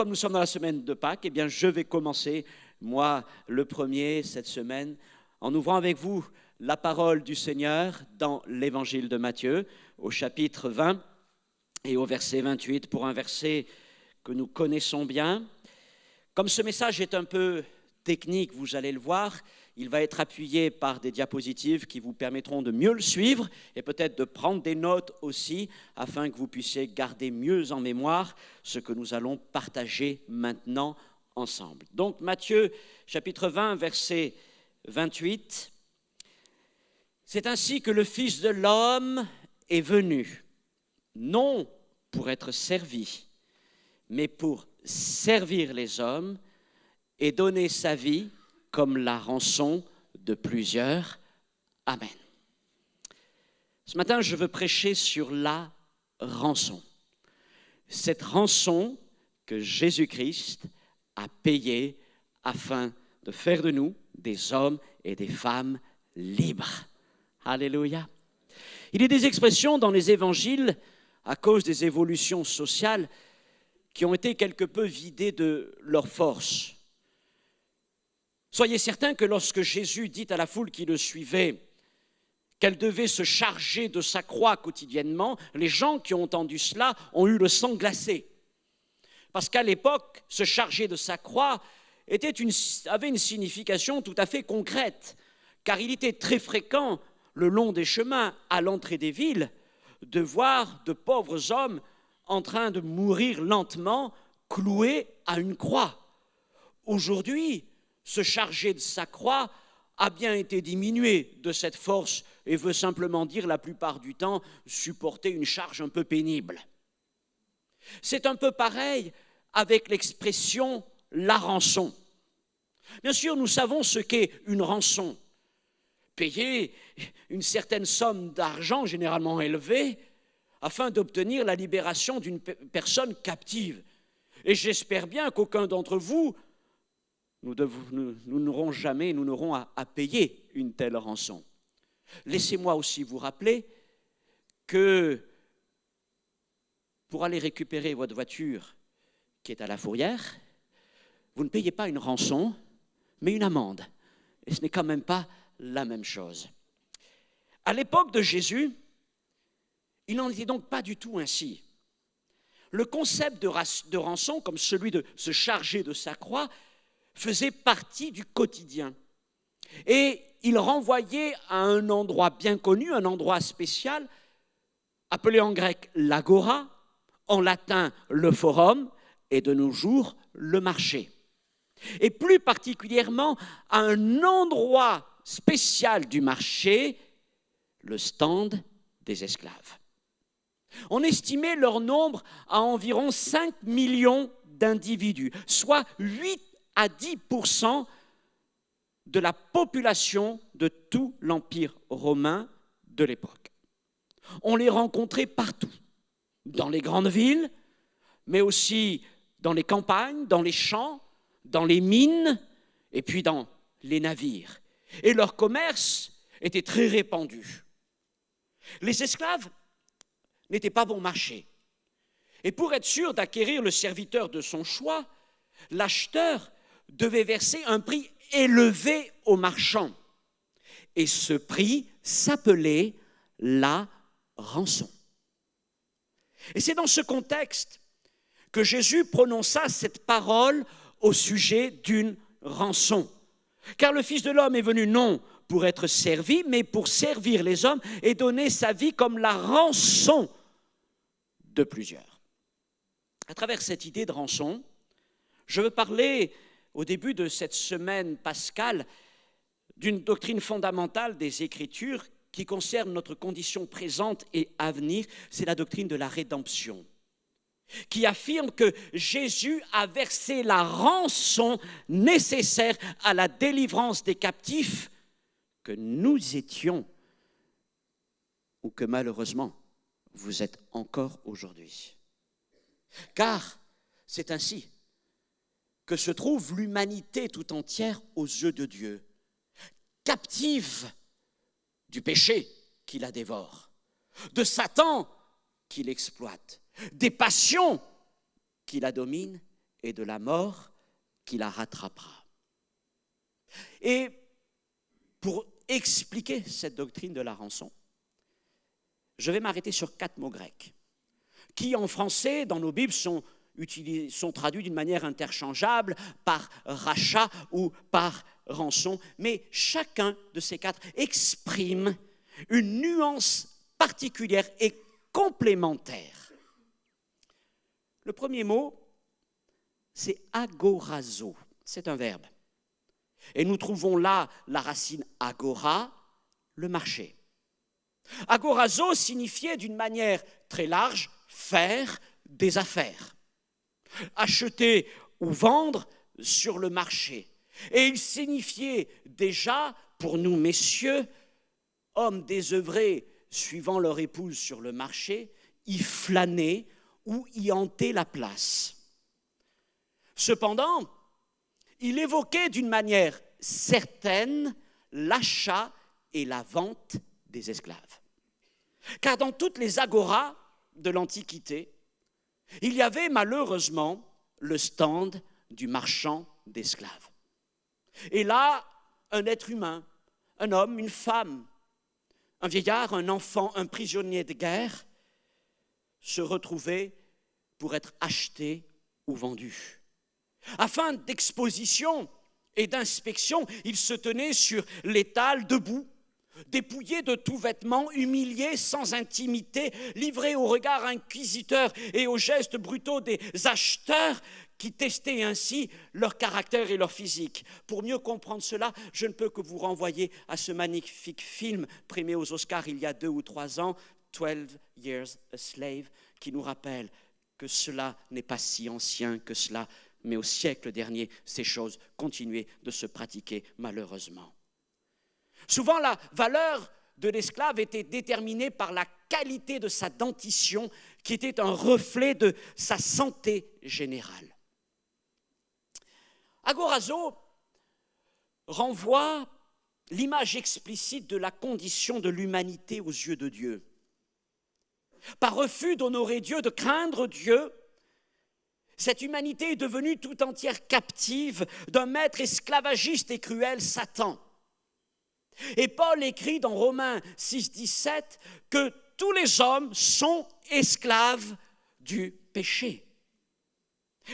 comme nous sommes dans la semaine de Pâques, eh bien, je vais commencer, moi, le premier, cette semaine, en ouvrant avec vous la parole du Seigneur dans l'évangile de Matthieu, au chapitre 20 et au verset 28, pour un verset que nous connaissons bien. Comme ce message est un peu technique, vous allez le voir, il va être appuyé par des diapositives qui vous permettront de mieux le suivre et peut-être de prendre des notes aussi afin que vous puissiez garder mieux en mémoire ce que nous allons partager maintenant ensemble. Donc Matthieu chapitre 20, verset 28. C'est ainsi que le Fils de l'homme est venu, non pour être servi, mais pour servir les hommes et donner sa vie comme la rançon de plusieurs. Amen. Ce matin, je veux prêcher sur la rançon. Cette rançon que Jésus-Christ a payée afin de faire de nous des hommes et des femmes libres. Alléluia. Il y a des expressions dans les évangiles, à cause des évolutions sociales, qui ont été quelque peu vidées de leur force. Soyez certains que lorsque Jésus dit à la foule qui le suivait qu'elle devait se charger de sa croix quotidiennement, les gens qui ont entendu cela ont eu le sang glacé. Parce qu'à l'époque, se charger de sa croix avait une signification tout à fait concrète, car il était très fréquent, le long des chemins, à l'entrée des villes, de voir de pauvres hommes en train de mourir lentement, cloués à une croix. Aujourd'hui, se charger de sa croix a bien été diminué de cette force et veut simplement dire la plupart du temps supporter une charge un peu pénible. C'est un peu pareil avec l'expression « la rançon ». Bien sûr, nous savons ce qu'est une rançon. Payer une certaine somme d'argent, généralement élevée, afin d'obtenir la libération d'une personne captive. Et j'espère bien qu'aucun d'entre vous, nous n'aurons jamais, nous n'aurons à payer une telle rançon. Laissez-moi aussi vous rappeler que pour aller récupérer votre voiture qui est à la fourrière, vous ne payez pas une rançon, mais une amende. Et ce n'est quand même pas la même chose. À l'époque de Jésus, il n'en était donc pas du tout ainsi. Le concept de rançon, comme celui de se charger de sa croix, faisait partie du quotidien. Et il renvoyait à un endroit bien connu, un endroit spécial, appelé en grec l'agora, en latin le forum, et de nos jours le marché. Et plus particulièrement à un endroit spécial du marché, le stand des esclaves. On estimait leur nombre à environ 5 millions d'individus, soit 8 à 10% de la population de tout l'Empire romain de l'époque. On les rencontrait partout, dans les grandes villes, mais aussi dans les campagnes, dans les champs, dans les mines et puis dans les navires. Et leur commerce était très répandu. Les esclaves n'étaient pas bon marché. Et pour être sûr d'acquérir le serviteur de son choix, l'acheteur devait verser un prix élevé au marchand. Et ce prix s'appelait la rançon. Et c'est dans ce contexte que Jésus prononça cette parole au sujet d'une rançon. Car le Fils de l'homme est venu non pour être servi, mais pour servir les hommes et donner sa vie comme la rançon de plusieurs. À travers cette idée de rançon, je veux parler au début de cette semaine pascale d'une doctrine fondamentale des Écritures qui concerne notre condition présente et à venir, c'est la doctrine de la rédemption, qui affirme que Jésus a versé la rançon nécessaire à la délivrance des captifs que nous étions ou que malheureusement vous êtes encore aujourd'hui. Car c'est ainsi que se trouve l'humanité tout entière aux yeux de Dieu, captive du péché qui la dévore, de Satan qui l'exploite, des passions qui la dominent et de la mort qui la rattrapera. Et pour expliquer cette doctrine de la rançon, je vais m'arrêter sur 4 mots grecs, qui en français, dans nos Bibles, sont traduits d'une manière interchangeable par rachat ou par rançon, mais chacun de ces 4 exprime une nuance particulière et complémentaire. Le premier mot, c'est agorazo, c'est un verbe. Et nous trouvons là la racine agora, le marché. Agorazo signifiait d'une manière très large faire des affaires, acheter ou vendre sur le marché. Et il signifiait déjà, pour nous messieurs, hommes désœuvrés suivant leur épouse sur le marché, y flâner ou y hanter la place. Cependant, il évoquait d'une manière certaine l'achat et la vente des esclaves. Car dans toutes les agoras de l'Antiquité, il y avait malheureusement le stand du marchand d'esclaves. Et là, un être humain, un homme, une femme, un vieillard, un enfant, un prisonnier de guerre se retrouvaient pour être achetés ou vendus. À fin d'exposition et d'inspection, il se tenait sur l'étal debout, dépouillé de tout vêtement, humilié, sans intimité, livré au regard inquisiteur et aux gestes brutaux des acheteurs qui testaient ainsi leur caractère et leur physique. Pour mieux comprendre cela, je ne peux que vous renvoyer à ce magnifique film primé aux Oscars il y a 2 ou 3 ans, 12 Years a Slave, qui nous rappelle que cela n'est pas si ancien que cela, mais au siècle dernier, ces choses continuaient de se pratiquer malheureusement. Souvent, la valeur de l'esclave était déterminée par la qualité de sa dentition, qui était un reflet de sa santé générale. Agorazo renvoie l'image explicite de la condition de l'humanité aux yeux de Dieu. Par refus d'honorer Dieu, de craindre Dieu, cette humanité est devenue tout entière captive d'un maître esclavagiste et cruel, Satan. Et Paul écrit dans Romains 6,17 que tous les hommes sont esclaves du péché.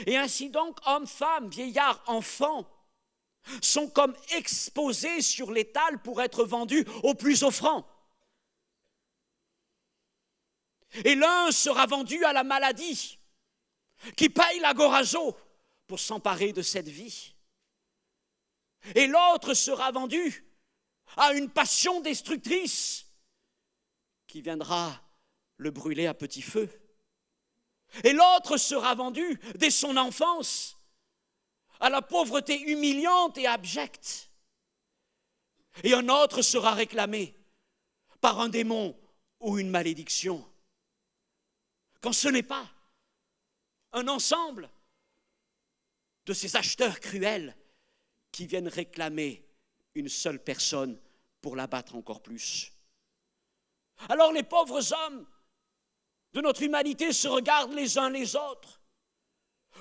Et ainsi donc, hommes, femmes, vieillards, enfants, sont comme exposés sur l'étal pour être vendus au plus offrant. Et l'un sera vendu à la maladie, qui paye l'agorazo pour s'emparer de cette vie. Et l'autre sera vendu à une passion destructrice qui viendra le brûler à petit feu. Et l'autre sera vendu dès son enfance à la pauvreté humiliante et abjecte. Et un autre sera réclamé par un démon ou une malédiction. Quand ce n'est pas un ensemble de ces acheteurs cruels qui viennent réclamer une seule personne pour l'abattre encore plus. Alors les pauvres hommes de notre humanité se regardent les uns les autres,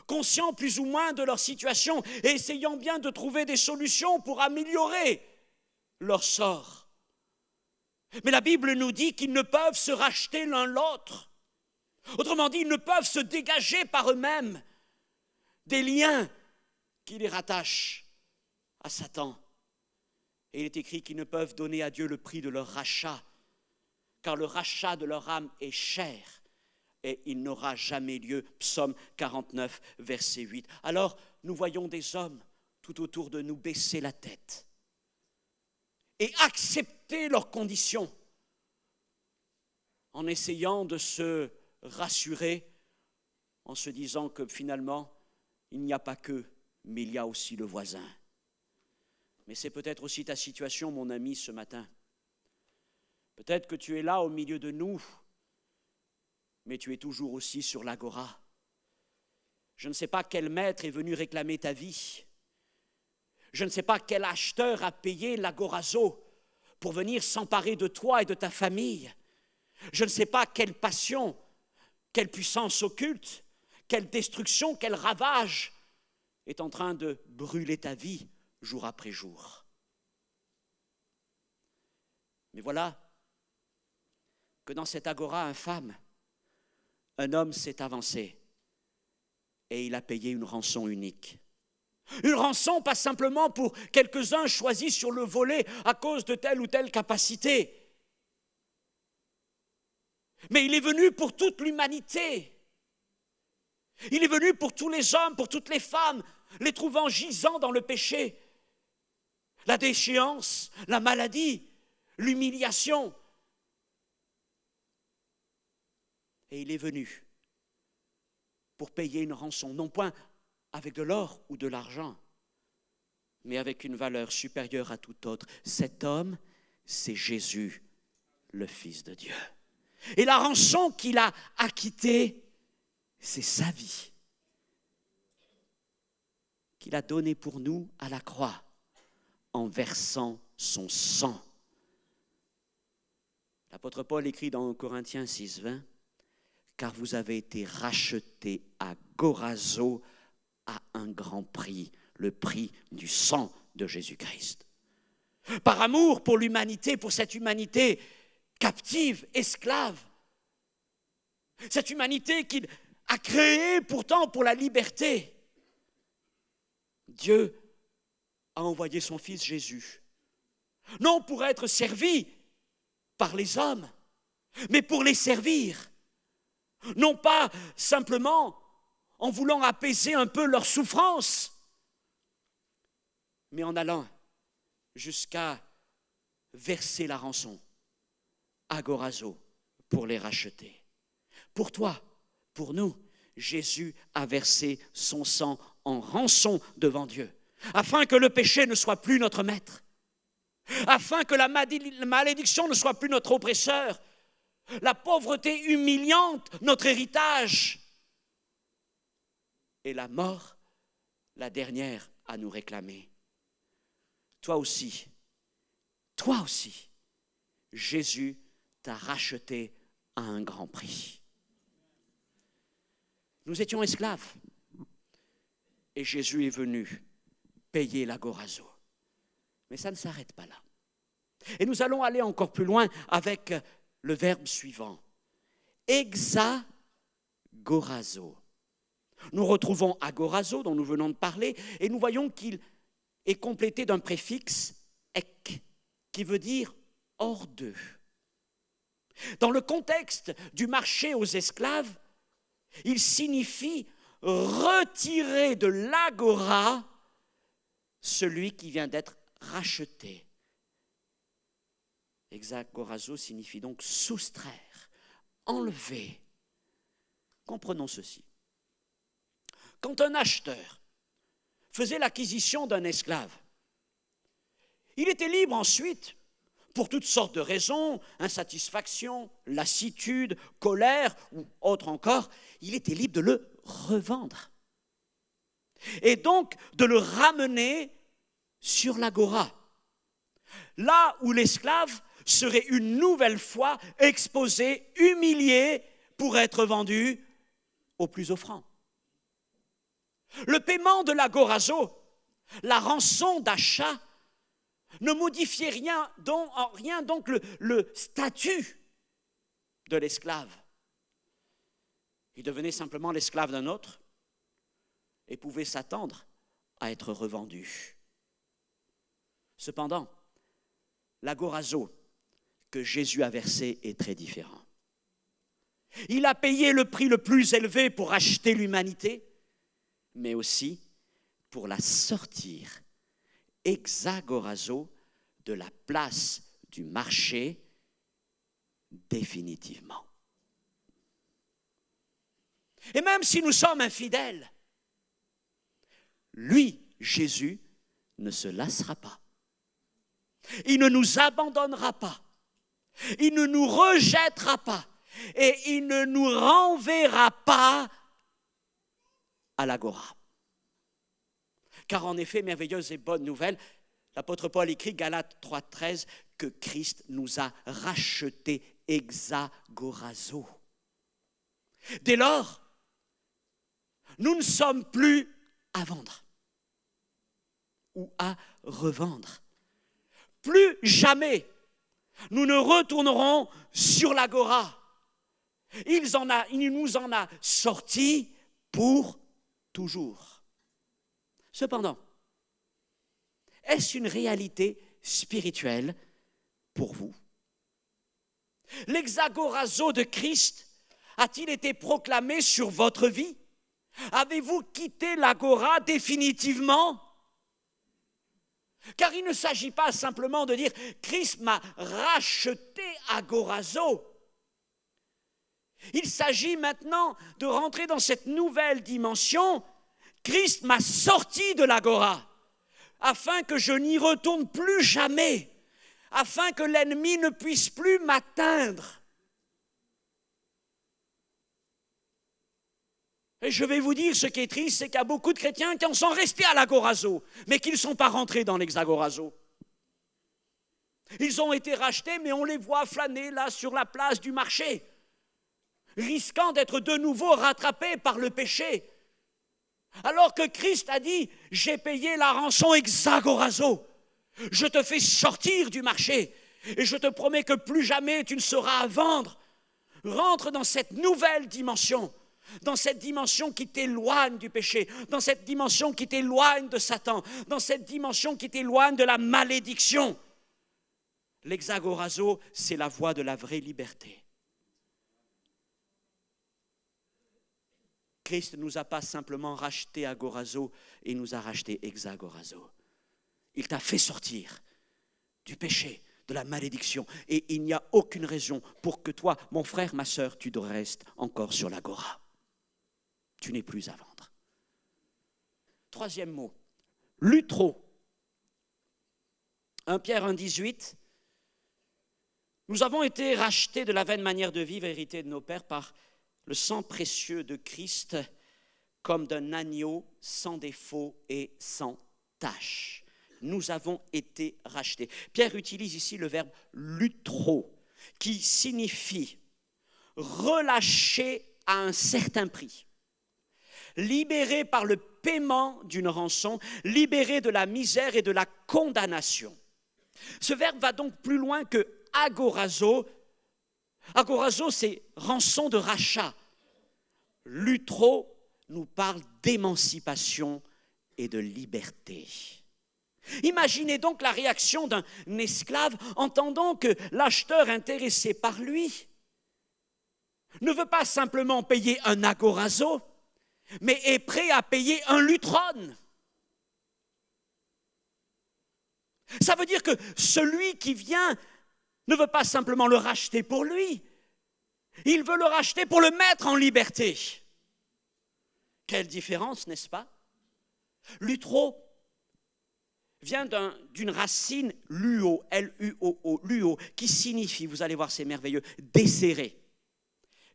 conscients plus ou moins de leur situation et essayant bien de trouver des solutions pour améliorer leur sort. Mais la Bible nous dit qu'ils ne peuvent se racheter l'un l'autre. Autrement dit, ils ne peuvent se dégager par eux-mêmes des liens qui les rattachent à Satan. Et il est écrit qu'ils ne peuvent donner à Dieu le prix de leur rachat, car le rachat de leur âme est cher et il n'aura jamais lieu. Psaume 49, verset 8. Alors, nous voyons des hommes tout autour de nous baisser la tête et accepter leurs conditions en essayant de se rassurer en se disant que finalement, il n'y a pas qu'eux, mais il y a aussi le voisin. Mais c'est peut-être aussi ta situation, mon ami, ce matin. Peut-être que tu es là au milieu de nous, mais tu es toujours aussi sur l'agora. Je ne sais pas quel maître est venu réclamer ta vie. Je ne sais pas quel acheteur a payé l'agorazo pour venir s'emparer de toi et de ta famille. Je ne sais pas quelle passion, quelle puissance occulte, quelle destruction, quel ravage est en train de brûler ta vie jour après jour. Mais voilà que dans cette agora infâme, un homme s'est avancé et il a payé une rançon unique. Une rançon pas simplement pour quelques-uns choisis sur le volet à cause de telle ou telle capacité, mais il est venu pour toute l'humanité. Il est venu pour tous les hommes, pour toutes les femmes, les trouvant gisants dans le péché, la déchéance, la maladie, l'humiliation. Et il est venu pour payer une rançon, non point avec de l'or ou de l'argent, mais avec une valeur supérieure à tout autre. Cet homme, c'est Jésus, le Fils de Dieu. Et la rançon qu'il a acquittée, c'est sa vie, qu'il a donnée pour nous à la croix, en versant son sang. L'apôtre Paul écrit dans Corinthiens 6:20, « Car vous avez été rachetés à gorazo à un grand prix, le prix du sang de Jésus-Christ. » Par amour pour l'humanité, pour cette humanité captive, esclave, cette humanité qu'il a créée pourtant pour la liberté, Dieu a envoyé son Fils Jésus, non pour être servi par les hommes, mais pour les servir, non pas simplement en voulant apaiser un peu leur souffrance, mais en allant jusqu'à verser la rançon, agorazo, pour les racheter. Pour toi, pour nous, Jésus a versé son sang en rançon devant Dieu, afin que le péché ne soit plus notre maître, afin que la malédiction ne soit plus notre oppresseur, la pauvreté humiliante notre héritage, et la mort la dernière à nous réclamer. Toi aussi, Jésus t'a racheté à un grand prix. Nous étions esclaves et Jésus est venu payer l'agorazo. Mais ça ne s'arrête pas là. Et nous allons aller encore plus loin avec le verbe suivant, exagorazo. Nous retrouvons agorazo dont nous venons de parler et nous voyons qu'il est complété d'un préfixe ek qui veut dire hors d'eux. Dans le contexte du marché aux esclaves, il signifie retirer de l'agora celui qui vient d'être racheté. Exagorazo signifie donc soustraire, enlever. Comprenons ceci. Quand un acheteur faisait l'acquisition d'un esclave, il était libre ensuite, pour toutes sortes de raisons, insatisfaction, lassitude, colère ou autre encore, il était libre de le revendre. Et donc de le ramener sur l'agora, là où l'esclave serait une nouvelle fois exposé, humilié pour être vendu au plus offrant. Le paiement de l'agorazo, la rançon d'achat, ne modifiait en rien donc le statut de l'esclave. Il devenait simplement l'esclave d'un autre et pouvait s'attendre à être revendu. Cependant, l'agorazo que Jésus a versé est très différent. Il a payé le prix le plus élevé pour acheter l'humanité, mais aussi pour la sortir exagorazo de la place du marché définitivement. Et même si nous sommes infidèles, lui, Jésus, ne se lassera pas. Il ne nous abandonnera pas. Il ne nous rejettera pas. Et il ne nous renverra pas à l'agora. Car en effet, merveilleuse et bonne nouvelle, l'apôtre Paul écrit, Galates 3,13, que Christ nous a rachetés exagorazo. Dès lors, nous ne sommes plus à vendre. ou à revendre. Plus jamais nous ne retournerons sur l'agora. Il nous en a sortis pour toujours. Cependant, est-ce une réalité spirituelle pour vous? L'exagorazo de Christ a-t-il été proclamé sur votre vie? Avez-vous quitté l'agora définitivement? Car il ne s'agit pas simplement de dire « Christ m'a racheté agorazo ». Il s'agit maintenant de rentrer dans cette nouvelle dimension. Christ m'a sorti de l'agora afin que je n'y retourne plus jamais, afin que l'ennemi ne puisse plus m'atteindre. Et je vais vous dire, ce qui est triste, c'est qu'il y a beaucoup de chrétiens qui en sont restés à l'agorazo, mais qui ne sont pas rentrés dans l'exagorazo. Ils ont été rachetés, mais on les voit flâner là sur la place du marché, risquant d'être de nouveau rattrapés par le péché. Alors que Christ a dit, j'ai payé la rançon exagorazo, je te fais sortir du marché et je te promets que plus jamais tu ne seras à vendre. Rentre dans cette nouvelle dimension, dans cette dimension qui t'éloigne du péché, dans cette dimension qui t'éloigne de Satan, dans cette dimension qui t'éloigne de la malédiction. L'exagorazo, c'est la voie de la vraie liberté. Christ ne nous a pas simplement racheté agorazo, il nous a racheté exagorazo. Il t'a fait sortir du péché, de la malédiction. Et il n'y a aucune raison pour que toi, mon frère, ma sœur, tu restes encore sur l'agora. Tu n'es plus à vendre. Troisième mot, lutro. 1 Pierre 1,18. Nous avons été rachetés de la vaine manière de vivre héritée de nos pères par le sang précieux de Christ, comme d'un agneau sans défaut et sans tache. Nous avons été rachetés. Pierre utilise ici le verbe lutro, qui signifie relâcher à un certain prix, libéré par le paiement d'une rançon, libéré de la misère et de la condamnation. Ce verbe va donc plus loin que agorazo. Agorazo, c'est rançon de rachat. Lutro nous parle d'émancipation et de liberté. Imaginez donc la réaction d'un esclave entendant que l'acheteur intéressé par lui ne veut pas simplement payer un agorazo, mais est prêt à payer un lutron. Ça veut dire que celui qui vient ne veut pas simplement le racheter pour lui, il veut le racheter pour le mettre en liberté. Quelle différence, n'est-ce pas? Lutro vient d'une racine luo, L-U-O-O, luo, qui signifie, vous allez voir, c'est merveilleux, desserrer,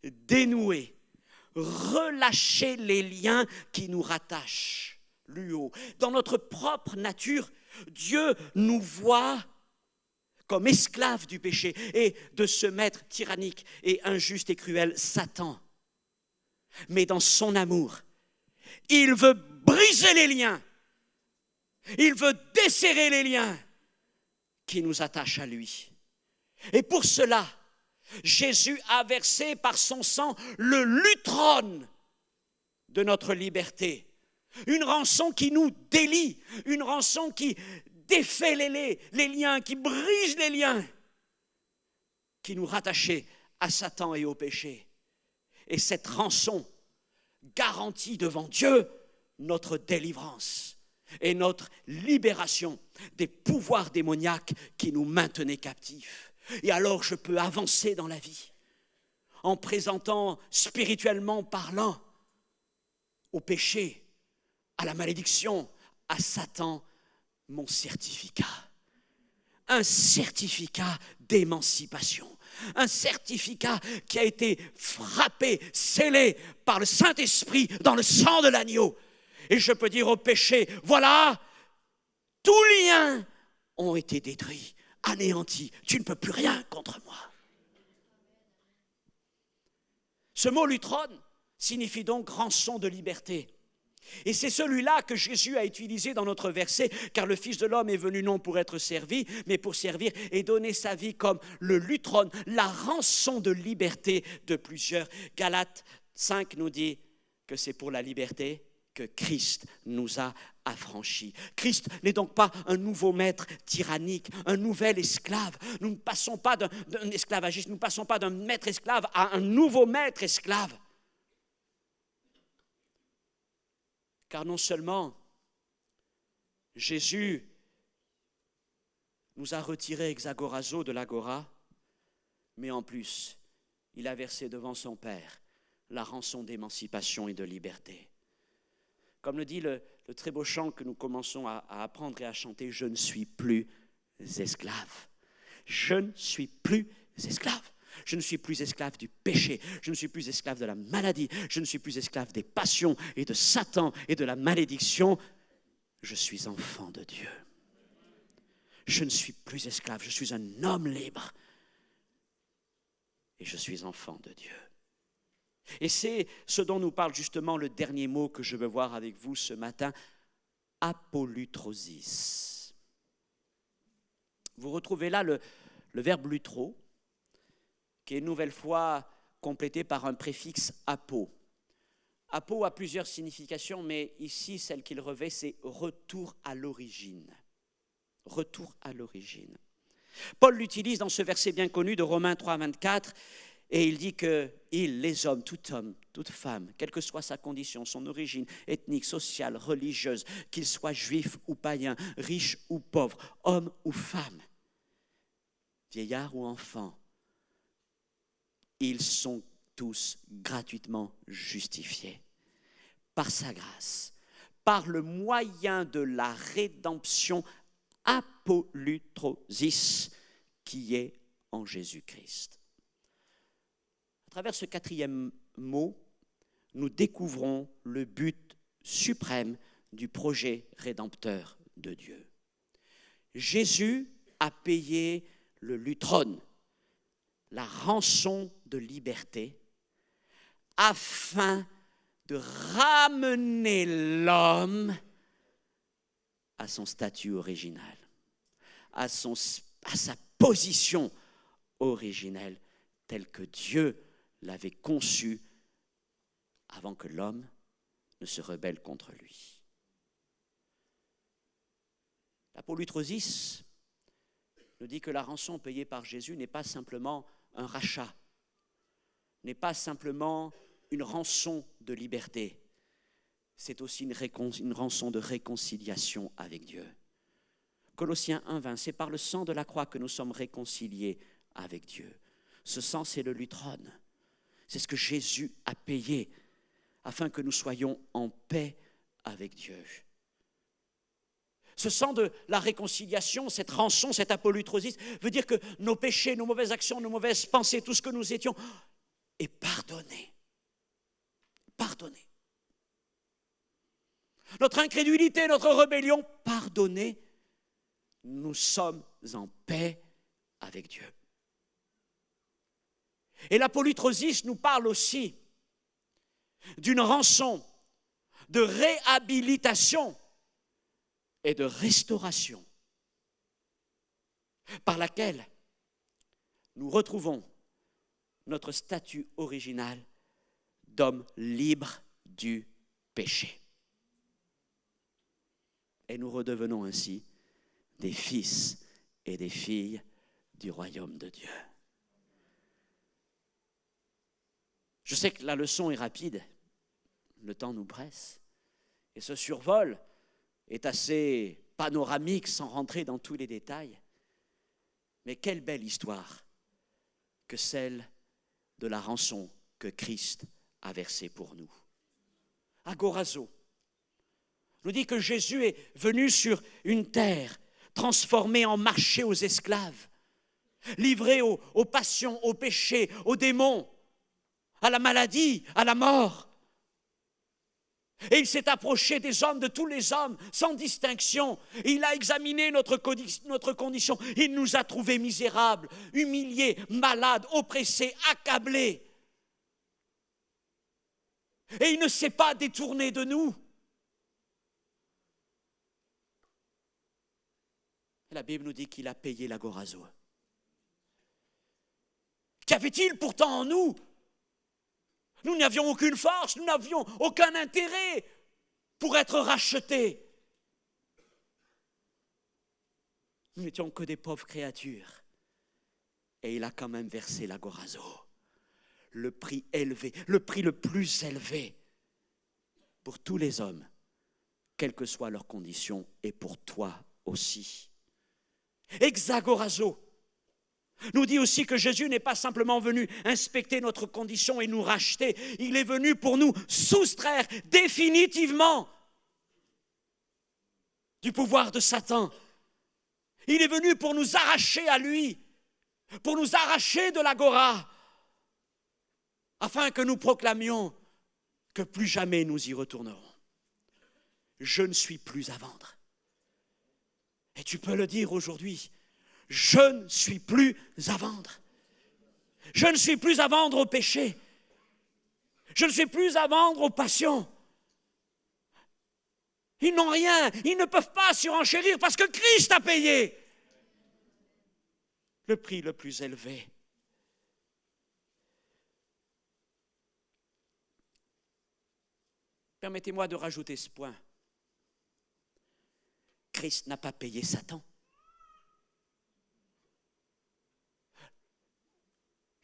dénouer, relâcher les liens qui nous rattachent. Luo. Dans notre propre nature, Dieu nous voit comme esclaves du péché et de ce maître tyrannique et injuste et cruel, Satan. Mais dans son amour, il veut briser les liens, il veut desserrer les liens qui nous attachent à lui. Et pour cela, Jésus a versé par son sang le lutron de notre liberté. Une rançon qui nous délie, une rançon qui défait les liens, qui brise les liens, qui nous rattachait à Satan et au péché. Et cette rançon garantit devant Dieu notre délivrance et notre libération des pouvoirs démoniaques qui nous maintenaient captifs. Et alors je peux avancer dans la vie en présentant spirituellement parlant au péché, à la malédiction, à Satan, mon certificat. Un certificat d'émancipation. Un certificat qui a été frappé, scellé par le Saint-Esprit dans le sang de l'agneau. Et je peux dire au péché, voilà, tous liens ont été détruits, anéantis. Tu ne peux plus rien contre moi. Ce mot lutron signifie donc rançon de liberté. Et c'est celui-là que Jésus a utilisé dans notre verset, car le Fils de l'homme est venu non pour être servi, mais pour servir et donner sa vie comme le lutron, la rançon de liberté de plusieurs. Galates 5 nous dit que c'est pour la liberté que Christ nous a affranchis. Christ n'est donc pas un nouveau maître tyrannique, un nouvel esclave. Nous ne passons pas d'un esclavagiste, nous ne passons pas d'un maître esclave à un nouveau maître esclave. Car non seulement Jésus nous a retiré ex agorazo de l'agora, mais en plus, il a versé devant son Père la rançon d'émancipation et de liberté. Comme le dit le très beau chant que nous commençons à apprendre et à chanter, « Je ne suis plus esclave. Je ne suis plus esclave. Je ne suis plus esclave du péché. Je ne suis plus esclave de la maladie. Je ne suis plus esclave des passions et de Satan et de la malédiction. Je suis enfant de Dieu. Je ne suis plus esclave. Je suis un homme libre. Et je suis enfant de Dieu. » Et c'est ce dont nous parle justement le dernier mot que je veux voir avec vous ce matin, apolutrosis. Vous retrouvez là le verbe lutro, qui est une nouvelle fois complété par un préfixe apo. Apo a plusieurs significations, mais ici, celle qu'il revêt, c'est retour à l'origine. Retour à l'origine. Paul l'utilise dans ce verset bien connu de Romains 3, 24, et il dit que les hommes, tout homme, toute femme, quelle que soit sa condition, son origine ethnique, sociale, religieuse, qu'il soit juif ou païen, riche ou pauvre, homme ou femme, vieillard ou enfant, ils sont tous gratuitement justifiés par sa grâce, par le moyen de la rédemption apolutrosis qui est en Jésus-Christ. À travers ce quatrième mot, nous découvrons le but suprême du projet rédempteur de Dieu. Jésus a payé le lutron, la rançon de liberté, afin de ramener l'homme à son statut original, à sa position originelle, telle que Dieu l'avait conçu avant que l'homme ne se rebelle contre lui. L'apolutrosis nous dit que la rançon payée par Jésus n'est pas simplement un rachat, n'est pas simplement une rançon de liberté, c'est aussi une rançon de réconciliation avec Dieu. Colossiens 1,20, c'est par le sang de la croix que nous sommes réconciliés avec Dieu. Ce sang, c'est le lutron. C'est ce que Jésus a payé afin que nous soyons en paix avec Dieu. Ce sang de la réconciliation, cette rançon, cette apolutrosis, veut dire que nos péchés, nos mauvaises actions, nos mauvaises pensées, tout ce que nous étions, est pardonné. Pardonné. Notre incrédulité, notre rébellion, pardonné. Nous sommes en paix avec Dieu. Et l'apolutrosis nous parle aussi d'une rançon, de réhabilitation et de restauration par laquelle nous retrouvons notre statut original d'homme libre du péché. Et nous redevenons ainsi des fils et des filles du royaume de Dieu. Je sais que la leçon est rapide, le temps nous presse, et ce survol est assez panoramique sans rentrer dans tous les détails. Mais quelle belle histoire que celle de la rançon que Christ a versée pour nous. Agorazo nous dit que Jésus est venu sur une terre transformée en marché aux esclaves, livré aux passions, aux péchés, aux démons, à la maladie, à la mort. Et il s'est approché des hommes, de tous les hommes, sans distinction. Il a examiné notre condition. Il nous a trouvés misérables, humiliés, malades, oppressés, accablés. Et il ne s'est pas détourné de nous. La Bible nous dit qu'il a payé l'agorazo. Qu'avait-il pourtant en nous? Nous n'avions aucune force, nous n'avions aucun intérêt pour être rachetés. Nous n'étions que des pauvres créatures. Et il a quand même versé l'agorazo, le prix élevé, le prix le plus élevé pour tous les hommes, quelles que soient leurs conditions, et pour toi aussi. Exagorazo nous dit aussi que Jésus n'est pas simplement venu inspecter notre condition et nous racheter, il est venu pour nous soustraire définitivement du pouvoir de Satan. Il est venu pour nous arracher à lui, pour nous arracher de l'agora, afin que nous proclamions que plus jamais nous y retournerons. Je ne suis plus à vendre. Et tu peux le dire aujourd'hui, je ne suis plus à vendre. Je ne suis plus à vendre au péché. Je ne suis plus à vendre aux passions. Ils n'ont rien, ils ne peuvent pas surenchérir parce que Christ a payé le prix le plus élevé. Permettez-moi de rajouter ce point. Christ n'a pas payé Satan.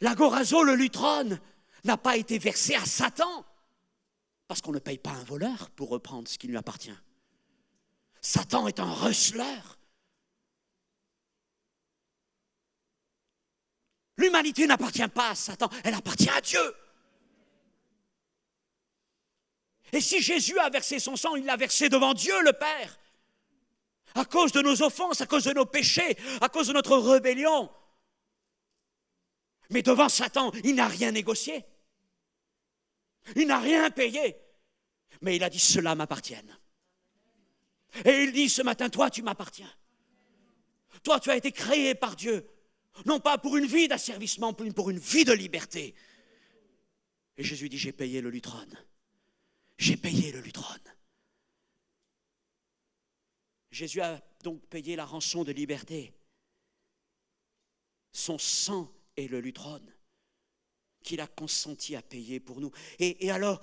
L'agorazo, le lutron, n'a pas été versé à Satan, parce qu'on ne paye pas un voleur pour reprendre ce qui lui appartient. Satan est un receleur. L'humanité n'appartient pas à Satan, elle appartient à Dieu. Et si Jésus a versé son sang, il l'a versé devant Dieu le Père, à cause de nos offenses, à cause de nos péchés, à cause de notre rébellion. Mais devant Satan, il n'a rien négocié. Il n'a rien payé. Mais il a dit, cela m'appartienne. Et il dit ce matin, toi tu m'appartiens. Toi tu as été créé par Dieu, non pas pour une vie d'asservissement, mais pour une vie de liberté. Et Jésus dit, j'ai payé le lutron. J'ai payé le lutron. Jésus a donc payé la rançon de liberté. Son sang est le lutron qu'il a consenti à payer pour nous. Et alors,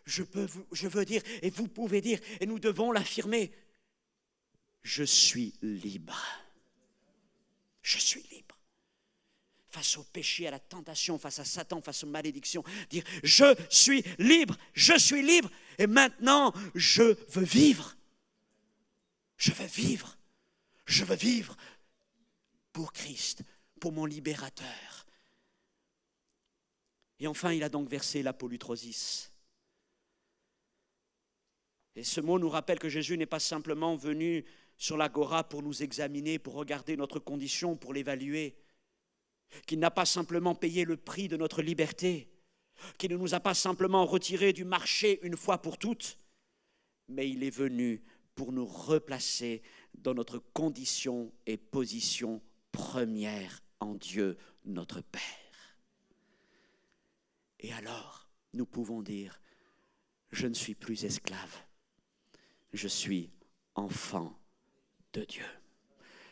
je veux dire, et vous pouvez dire, et nous devons l'affirmer, je suis libre. Je suis libre. Face au péché, à la tentation, face à Satan, face aux malédictions, dire je suis libre, et maintenant je veux vivre. Je veux vivre. Je veux vivre pour Christ, pour mon libérateur. Et enfin, il a donc versé l'apolutrosis. Et ce mot nous rappelle que Jésus n'est pas simplement venu sur l'agora pour nous examiner, pour regarder notre condition, pour l'évaluer, qu'il n'a pas simplement payé le prix de notre liberté, qu'il ne nous a pas simplement retirés du marché une fois pour toutes, mais il est venu pour nous replacer dans notre condition et position première en Dieu, notre Père. Et alors, nous pouvons dire, je ne suis plus esclave, je suis enfant de Dieu.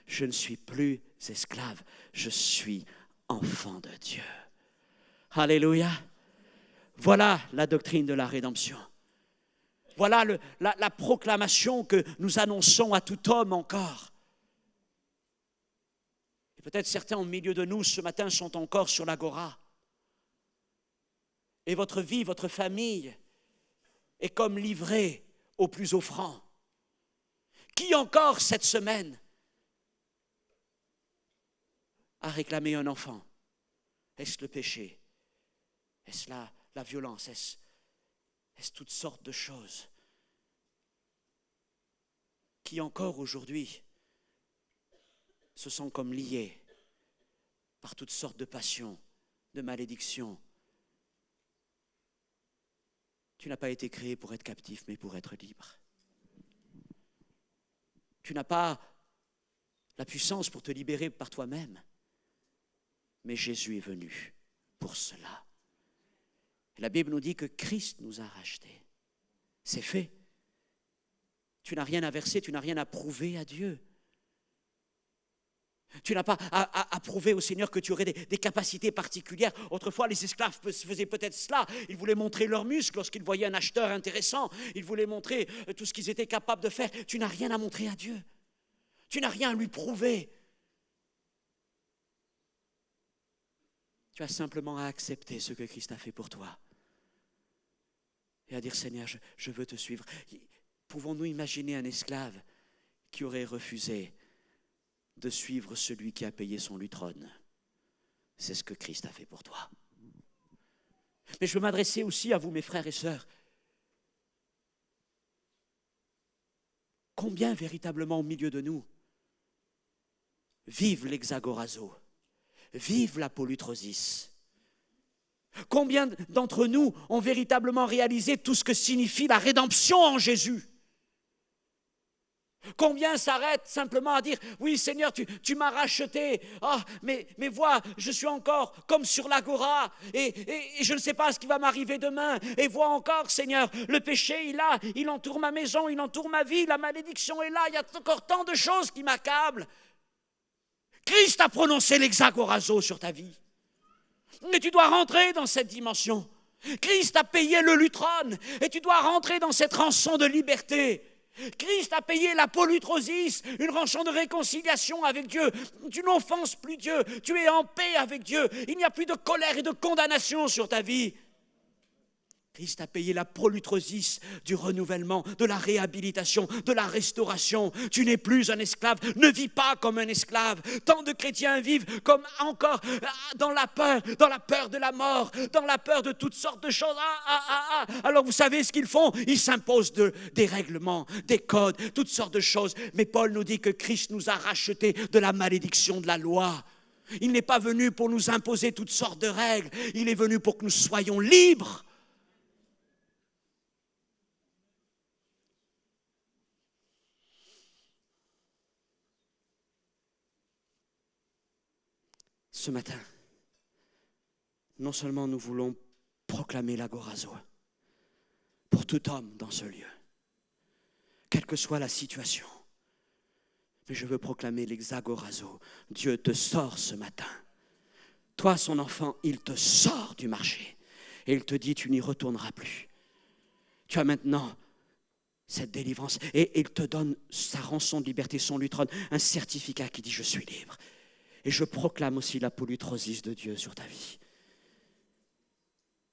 Je ne suis plus esclave, je suis enfant de Dieu. Alléluia. Voilà la doctrine de la rédemption. Voilà la proclamation que nous annonçons à tout homme encore. Et peut-être certains au milieu de nous ce matin sont encore sur l'agora. Et votre vie, votre famille est comme livrée au plus offrant. Qui encore cette semaine a réclamé un enfant? Est-ce le péché? Est-ce la violence? Est-ce toutes sortes de choses? Qui encore aujourd'hui se sont comme liés par toutes sortes de passions, de malédictions? Tu n'as pas été créé pour être captif, mais pour être libre. Tu n'as pas la puissance pour te libérer par toi-même, mais Jésus est venu pour cela. La Bible nous dit que Christ nous a rachetés. C'est fait. Tu n'as rien à verser, tu n'as rien à prouver à Dieu. Tu n'as pas à prouver au Seigneur que tu aurais des capacités particulières. Autrefois, les esclaves faisaient peut-être cela. Ils voulaient montrer leurs muscles lorsqu'ils voyaient un acheteur intéressant. Ils voulaient montrer tout ce qu'ils étaient capables de faire. Tu n'as rien à montrer à Dieu. Tu n'as rien à lui prouver. Tu as simplement à accepter ce que Christ a fait pour toi. Et à dire, Seigneur, je veux te suivre. Pouvons-nous imaginer un esclave qui aurait refusé de suivre celui qui a payé son lutron? C'est ce que Christ a fait pour toi. Mais je veux m'adresser aussi à vous, mes frères et sœurs. Combien véritablement au milieu de nous vivent l'exagorazo, vivent la polytrosis? Combien d'entre nous ont véritablement réalisé tout ce que signifie la rédemption en Jésus? Combien s'arrêtent simplement à dire « Oui, Seigneur, tu m'as racheté. Mais vois, je suis encore comme sur l'agora et je ne sais pas ce qui va m'arriver demain. Et vois encore, Seigneur, le péché, il entoure ma maison, il entoure ma vie, la malédiction est là. Il y a encore tant de choses qui m'accablent. » Christ a prononcé l'exagorazo sur ta vie. Mais tu dois rentrer dans cette dimension. Christ a payé le lutron et tu dois rentrer dans cette rançon de liberté. Christ a payé la polytrosis, une rançon de réconciliation avec Dieu. Tu n'offenses plus Dieu, tu es en paix avec Dieu. Il n'y a plus de colère et de condamnation sur ta vie. Christ a payé la polytrosis du renouvellement, de la réhabilitation, de la restauration. Tu n'es plus un esclave, ne vis pas comme un esclave. Tant de chrétiens vivent comme encore dans la peur de la mort, dans la peur de toutes sortes de choses. Alors vous savez ce qu'ils font? Ils s'imposent des règlements, des codes, toutes sortes de choses. Mais Paul nous dit que Christ nous a rachetés de la malédiction de la loi. Il n'est pas venu pour nous imposer toutes sortes de règles. Il est venu pour que nous soyons libres. Ce matin, non seulement nous voulons proclamer l'agorazo pour tout homme dans ce lieu, quelle que soit la situation, mais je veux proclamer l'exagorazo. Dieu te sort ce matin. Toi, son enfant, il te sort du marché et il te dit, tu n'y retourneras plus. Tu as maintenant cette délivrance et il te donne sa rançon de liberté, son lutron, un certificat qui dit, je suis libre. Et je proclame aussi la polytrosis de Dieu sur ta vie.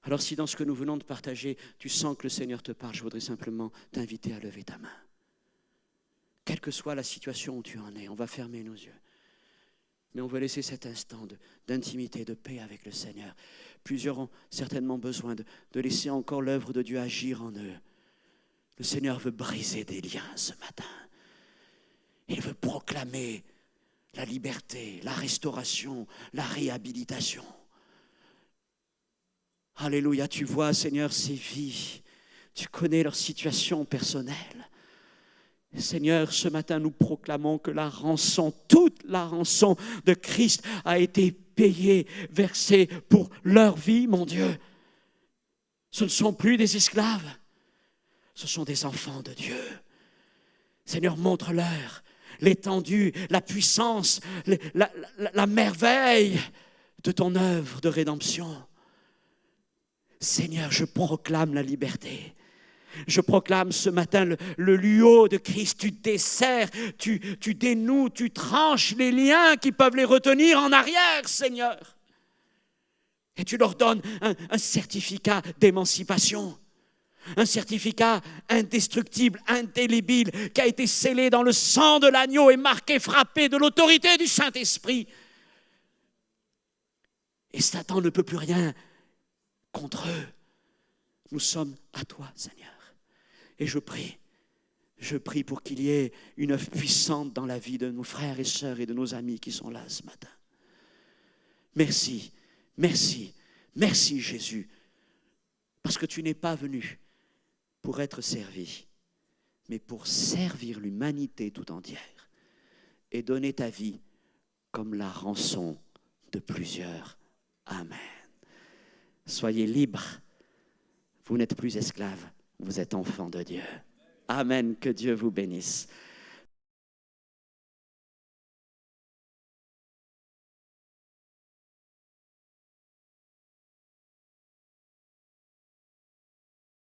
Alors si dans ce que nous venons de partager, tu sens que le Seigneur te parle, je voudrais simplement t'inviter à lever ta main. Quelle que soit la situation où tu en es, on va fermer nos yeux. Mais on va laisser cet instant d'intimité, de paix avec le Seigneur. Plusieurs ont certainement besoin de laisser encore l'œuvre de Dieu agir en eux. Le Seigneur veut briser des liens ce matin. Il veut proclamer la liberté, la restauration, la réhabilitation. Alléluia, tu vois, Seigneur, ces vies. Tu connais leur situation personnelle. Seigneur, ce matin, nous proclamons que la rançon, toute la rançon de Christ a été payée, versée pour leur vie, mon Dieu. Ce ne sont plus des esclaves, ce sont des enfants de Dieu. Seigneur, montre-leur l'étendue, la puissance, la merveille de ton œuvre de rédemption. Seigneur, je proclame la liberté. Je proclame ce matin le luau de Christ. Tu desserres, tu dénoues, tu tranches les liens qui peuvent les retenir en arrière, Seigneur. Et tu leur donnes un certificat d'émancipation. Un certificat indestructible, indélébile, qui a été scellé dans le sang de l'agneau et marqué, frappé de l'autorité du Saint-Esprit. Et Satan ne peut plus rien contre eux. Nous sommes à toi, Seigneur. Et je prie pour qu'il y ait une œuvre puissante dans la vie de nos frères et sœurs et de nos amis qui sont là ce matin. Merci, merci, merci Jésus, parce que tu n'es pas venu pour être servi, mais pour servir l'humanité tout entière et donner ta vie comme la rançon de plusieurs. Amen. Soyez libres. Vous n'êtes plus esclaves, vous êtes enfants de Dieu. Amen, que Dieu vous bénisse.